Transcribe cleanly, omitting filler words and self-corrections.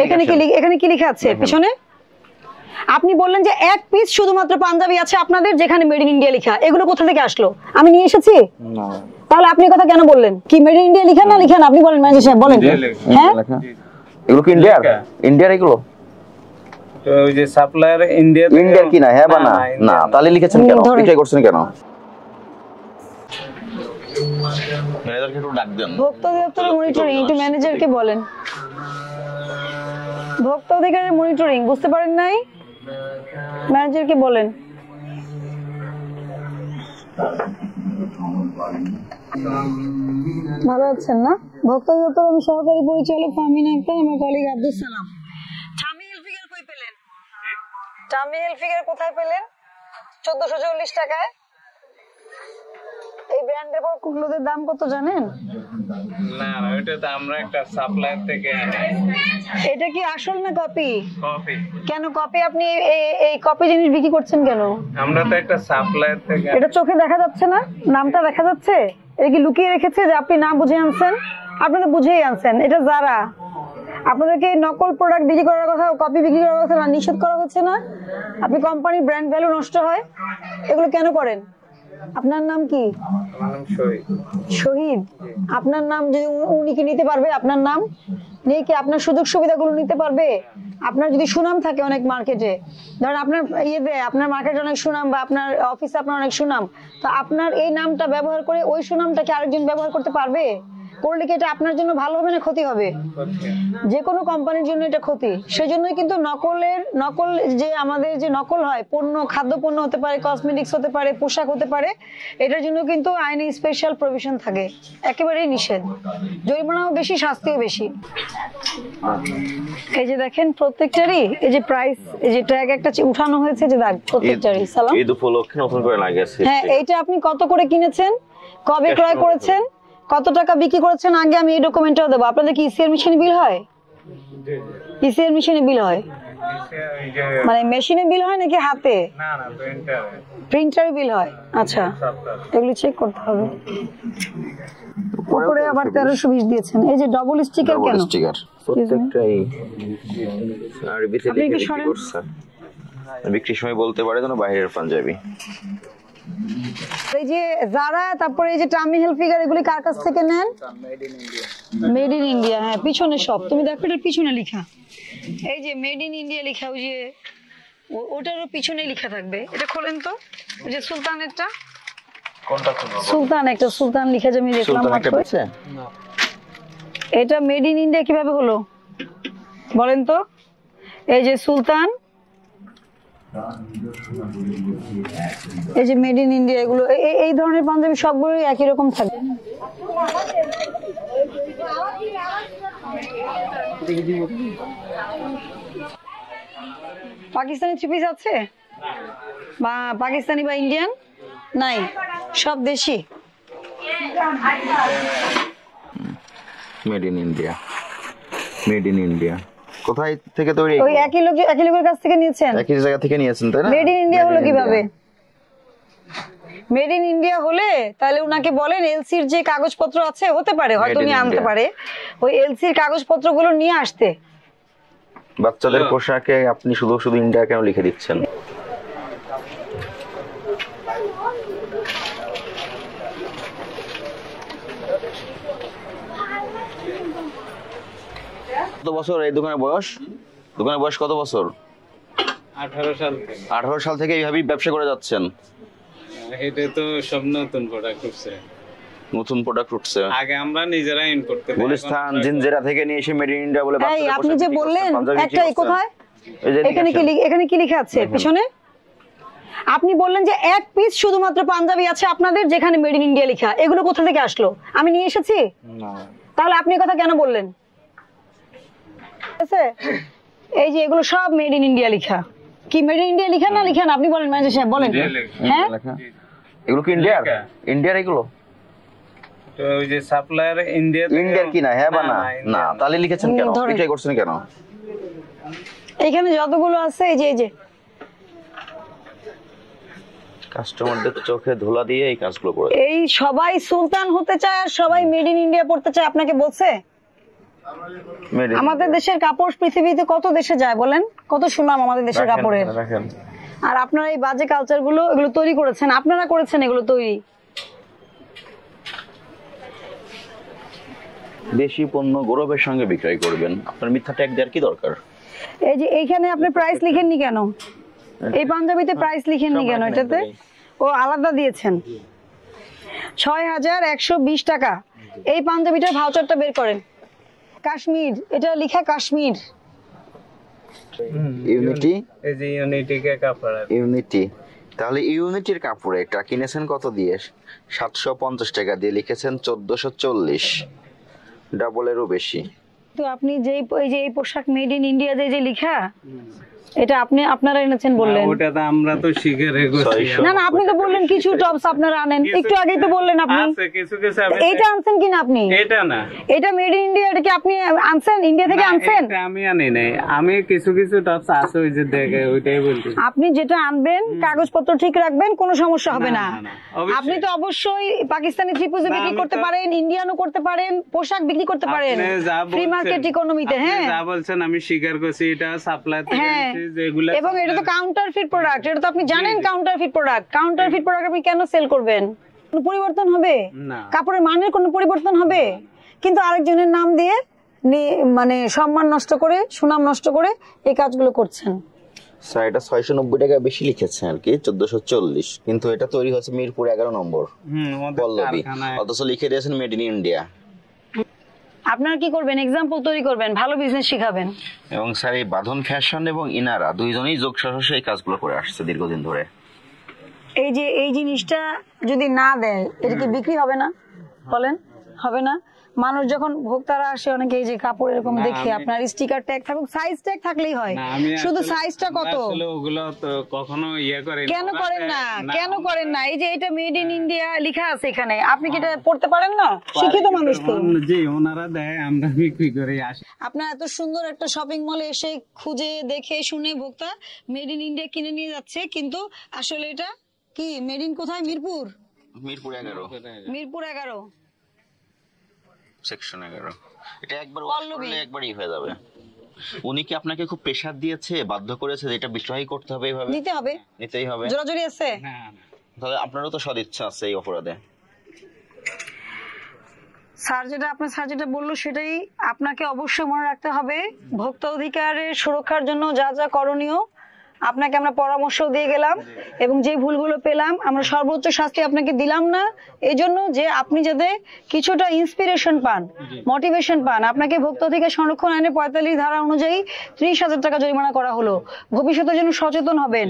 এখানে কি লেখা আছে পিছনে? আপনি বললেন যে এক পিস শুধুমাত্র পাঞ্জাবি আছে আপনাদের যেখানে মেড ইন ইন্ডিয়া লেখা, এগুলো কোথা থেকে আসলো? আমি নিয়ে এসেছি? না। তাহলে আপনি কথা কেন বললেন? কি মেড ইন ইন্ডিয়া লেখা না লেখা আপনি বলেন ম্যানেজার সাহেব বলেন। হ্যাঁ এগুলো কি ইন্ডিয়ার এগুলো? তো ওই যে সাপ্লায়ার ইন্ডিয়ার কি না? হ্যাঁ বা না? না তাহলে লিখেছেন কেন? এটাই করছেন কেন? ম্যানেজারকে একটু ডাক দেন। ভোক্তা অধিদপ্তরের মনিটরিং একটু ম্যানেজারকে বলেন। ভোক্তা অধিকারের মনিটরিং বুঝতে পারেন নাই? ম্যানেজারকে বলেন। ভালো আছেন না? ভোক্তা অধিদপ্তর আমি সহকারী পরিচালক ফাহমিনা আক্তার, আমার কলিগ আব্দুল সালাম। টামি হেলফিগার কই পেলেন? টামি হেলফিগার কোথায় পেলেন? 1440 টাকায়। এই ব্র্যান্ডের পর কুকুরদের দাম কত জানেন? না না, এটা তো আমরা একটা সাপ্লায়ার থেকে আনি। এটা কি আসল না কপি? কপি। কেন কপি? আপনি এই কপি জিনিস বিক্রি করছেন কেন? আমরা তো একটা সাপ্লায়ার থেকে। এটা চোখে দেখা যাচ্ছে না? নামটা দেখা যাচ্ছে? এটা কি লুকিয়ে রেখেছে যে আপনি না বুঝে আনছেন? আপনি তো বুঝেই আনছেন। এটা যারা আপনাদেরকে নকল প্রোডাক্ট বিক্রি করার কথা, কপি বিক্রি করার কথা না নিষেধ করা হচ্ছে না? আপনি কোম্পানির ব্র্যান্ড ভ্যালু নষ্ট হয়, এগুলো কেন করেন? আপনার নাম কি? আমার নাম শহীদ। শহীদ? আপনার নাম যদি উনি কি নিতে পারবে? আপনার নাম নিয়ে কি আপনার সুযোগ সুবিধাগুলো নিতে পারবে? আপনার যদি সুনাম থাকে অনেক মার্কেটে, ধরেন আপনার আপনার মার্কেটে অনেক সুনাম বা আপনার অফিসে আপনার অনেক সুনাম, তো আপনার এই নামটা ব্যবহার করে ওই সুনামটাকে আরেকজন ব্যবহার করতে পারবে? করলে কি এটা আপনার জন্য ভালো হবে না ক্ষতি হবে? যে কোনো কোম্পানির জন্য এটা ক্ষতি। সেজন্যই কিন্তু নকল যে আমাদের যে নকল হয় পণ্য, খাদ্য পণ্য হতে পারে, কসমেটিক্স হতে পারে, পোশাক হতে পারে, এটার জন্য কিন্তু আইনে স্পেশাল প্রভিশন থাকে, একেবারেই নিষেধ। জরিমানাও বেশি, শাস্তিও বেশি। এই যে দেখেন প্রত্যেকটারই এই যে প্রাইস, এই যে ট্যাগ একটা উঠানো হয়েছে, যে দাগ প্রত্যেকটারই। সালাম। ঈদ উপলক্ষে নতুন করে লাগিয়েছে। হ্যাঁ, এইটা আপনি কত করে কিনেছেন, কবে ক্রয় করেছেন, কত টাকা বিক্রি করেছেন, আগে আমি এই ডকুমেন্টটাও দেবো। আপনাদের কি ইসিআর মেশিনে বিল হয়? ইসিআর মেশিনে বিল হয় মানে মেশিনে বিল হয় নাকি হাতে? না না, প্রিন্টারে বিল হয়। আচ্ছা, এগুলো চেক করতে হবে। উপরে আবার 1320 দিয়েছেন। এই যে ডবল স্টিকার কেন? স্টিকার প্রত্যেকটাই আরবিতে লিখে করছে। বিক্রির সময় বলতে পারে যেন বাইরের পাঞ্জাবি। এই যে যারা, তারপরে এই যে টামি হেলফিগার, এগুলি কার কাছ থেকে নেন? Made in India. হ্যাঁ, পিছনে সব তুমি দেখো, এটার পিছনে লেখা, এই যে মেড ইন ইন্ডিয়া লেখা, ওই যে ওটারও পিছনে লেখা থাকবে। এটা খোলেন তো, ওই যে সুলতানেরটা। কোনটা খুলবো? সুলতান, একটা সুলতান লেখা যে আমি দেখলাম। এটা মেড ইন ইন্ডিয়া কিভাবে হলো বলেন তো? এই যে সুলতান, এই যে মেড ইন ইন্ডিয়া, এগুলো এই ধরনের পাঞ্জাবি সবগুলোই একই রকম থাকে। পাকিস্তানি থ্রি পিস আছে বা পাকিস্তানি বা ইন্ডিয়ান নাই, সব দেশি। Made in India, made in India. কোথায় থেকে তৈরি? ওই একই লোকের কাছ থেকে নিয়েছেন, একই জায়গা থেকে নিয়েছেন, তাই না? মেড ইন ইন্ডিয়া হলো কিভাবে? মেড ইন ইন্ডিয়া হলে তাহলে উনাকে বলেন এলসির যে কাগজপত্র আছে, হতে পারে হয়তো উনি আনতে পারে, ওই এলসির কাগজপত্রগুলো নিয়ে আসতে। বাচ্চাদের পোশাকে আপনি শুধু শুধু ইন্ডিয়া কেন লিখে দিচ্ছেন? কত বছর এই দোকানের বয়স? দোকানের বয়স কত বছর? 18 সাল থেকে। 18 সাল থেকে এইভাবেই ব্যবসা করে যাচ্ছেন? এটা তো সব নতুন প্রোডাক্ট উঠছে। নতুন প্রোডাক্ট উঠছে, আগে আমরা নিজেরা ইম্পোর্ট করতে। গুলিস্তান, জিনজেরা থেকে নিয়ে এসে মেড ইন ইন্ডিয়া বলে বাচ্চাদের পোশাক। আপনি যে বললেন একটা, এই কোথায়? এখানে কি লেখা আছে পিছনে? আপনি বললেন যে এক পিস শুধুমাত্র পাঞ্জাবি আছে আপনাদের যেখানে মেড ইন ইন্ডিয়া লেখা, এগুলো কোথা থেকে আসলো? আমি নিয়ে এসেছি? না। তাহলে আপনি কথা কেন বললেন? এই যে এগুলো সব মেড ইন ইন্ডিয়া লেখা। কি মেড ইন ইন্ডিয়া লেখা না লেখা আপনি বলেন, ম্যানেজার সাহেব বলেন। হ্যাঁ, এগুলো কি ইন্ডিয়ার এগুলো? তো ওই যে সাপ্লায়ার ইন্ডিয়ার কি না? হ্যাঁ বা না? না তাহলে লিখেছেন কেন? এটাই করছেন কেন? এখানে যতগুলো আছে, এই যে কাস্টমারদের চোখে ধুলা দিয়ে এই কাজগুলো করে। এই সবাই সুলতান হতে চায় আর সবাই মেড ইন ইন্ডিয়া পড়তে চায়, আপনাকে বলছে? আমাদের দেশের কাপড় পৃথিবীতে কত দেশে যায় বলেন, কত সুনাম আমাদের দেশের কাপড়ের। আর আপনারা এই বাজে কালচার গুলো এগুলো তৈরি করেছেন, আপনারা করেছেন এগুলো তৈরি। দেশি পণ্য গৌরবের সঙ্গে বিক্রয় করবেন, আপনার মিথ্যা ট্যাগ দেওয়ার কি দরকার? এই যে এইখানে আপনি প্রাইস লিখেননি কেন? এই পাঞ্জাবিতে প্রাইস লিখেননি কেন? এটাতে ও আলাদা দিয়েছেন 6120 টাকা। এই পাঞ্জাবিটার ভাউচারটা বের করেন। কাশ্মীর, এটা লেখা কাশ্মীর। ইউনিটি, এই যে ইউনিটি কে কাপড় আছে। ইউনিটি, তাহলে ইউনিটির কাপড় এটা কিনেছেন কত দিয়ে? 750 টাকা দিয়ে, লিখেছেন 1440, ডাবলেরও বেশি। তো আপনি যে এই যে এই পোশাক মেড ইন ইন্ডিয়া যে লেখা, এটা আপনারা এনেছেন বললেন। ওটা তো আমরা তো শিখে রেখেছি। না না, আপনি তো বললেন কিছু টপস আপনারা আনেন, একটু আগেই তো বললেন আপনি। আছে কিছু কিছু আমি এইটা আনছেন কিনা আপনি? এটা না, এটা মেড ইন ইন্ডিয়া, এটা কি আপনি আনছেন, ইন্ডিয়া থেকে আনছেন? এটা আমি আনি নাই, আমি কিছু কিছু টপস আছে ওই যে দেখে ওইটাই বলছি। আপনি যেটা আনবেন কাগজপত্র ঠিক রাখবেন, কোনো সমস্যা হবে না। না, অবশ্যই। আপনি তো অবশ্যই পাকিস্তানি থ্রিপিস বিক্রি করতে পারেন, ইন্ডিয়ানও করতে পারেন, পোশাক বিক্রি করতে পারেন আপনি যা ফ্রি মার্কেট ইকোনমিতে। আপনি হ্যাঁ যা বলছেন আমি স্বীকার করছি, এটা সাপ্লাই থেকে হ্যাঁ, এনেছি যেগুলা। এবং এটা তো কাউন্টারফিট প্রোডাক্ট, এটা তো আপনি জানেন কাউন্টারফিট প্রোডাক্ট। কাউন্টারফিট প্রোডাক্ট আপনি কেন সেল করবেন? কোনো পরিবর্তন হবে? না। কাপড়ের মানের কোনো পরিবর্তন হবে? কিন্তু আরেকজনের নাম দিয়ে মানে সম্মান নষ্ট করে, সুনাম নষ্ট করে এই কাজগুলো করছেন। স্যার এটা 690 টাকা বেশি লিখেছেন আর কি, 1440, কিন্তু এটা তৈরি হচ্ছে মিরপুর 11 নম্বর ওদের পল্লবী, কারখানায়। অথচ লিখে দিয়েছেন মেড ইন ইন্ডিয়া। আপনারা কি করবেন? এক্সাম্পল তৈরি করবেন, ভালো বিজনেস শিখাবেন। এবং স্যার এই বাঁধন ফ্যাশন এবং ইনারা দুইজনেই যোগ সহসে এই কাজগুলো করে আসছে দীর্ঘদিন ধরে। এই যে এই জিনিসটা যদি না দেয়, এটা কি বিক্রি হবে না? বলেন, হবে না? মানুষ যখন ভোক্তারা আসে, অনেকে এই যে কাপড় এরকম দেখে, আপনার স্টিকার ট্যাগ থাকুক, সাইজ ট্যাগ থাকলেই হয়, না, আমি শুধু আসলে- সাইজটা কত। আসলে ওগুলো তো কখনো ইয়ে করে কেন করেন না? কেন করেন না? এই যে এটা মেড ইন ইন্ডিয়া লেখা আছে এখানে, আপনি কি এটা পড়তে পারেন না? শিক্ষিত মানুষ তো। জি, ওনারা দেয়, আমরা বিক্রি করে আসি। আপনার এত সুন্দর একটা শপিং মলে এসে খুঁজে দেখে শুনে ভোক্তা মেড ইন ইন্ডিয়া কিনে নিয়ে যাচ্ছে, কিন্তু আসলে এটা কি মেড ইন কোথায়? মিরপুর, মিরপুর 11, মিরপুর 11, সেকশন 11। এটা একবার পল্লবী। একবারই হয়ে যাবে। উনি কি আপনাকে খুব প্রেসার দিয়েছে, বাধ্য করেছে যে এটা বিশ্বহাই করতে হবে, এইভাবে নিতে হবে, নিতেই হবে? জোরাজোরি আছে? না, না। তাহলে আপনারও তো সদিচ্ছা আছে এই অপরাধে। স্যার যেটা বললো সেটাই আপনাকে অবশ্যই মনে রাখতে হবে। ভোক্তা অধিকারের সুরক্ষার জন্য যা যা করণীয় আপনাকে আমরা পরামর্শ দিয়ে গেলাম, এবং যে ভুলগুলো পেলাম আমরা সর্বোচ্চ শাস্তি আপনাকে দিলাম না, এই জন্য যে আপনি যাতে কিছুটা ইন্সপিরেশন পান, মোটিভেশন পান। আপনাকে ভোক্তা অধিকার সংরক্ষণ আইনের 45 ধারা অনুযায়ী 30,000 টাকা জরিমানা করা হলো। ভবিষ্যতের জন্য সচেতন হবেন।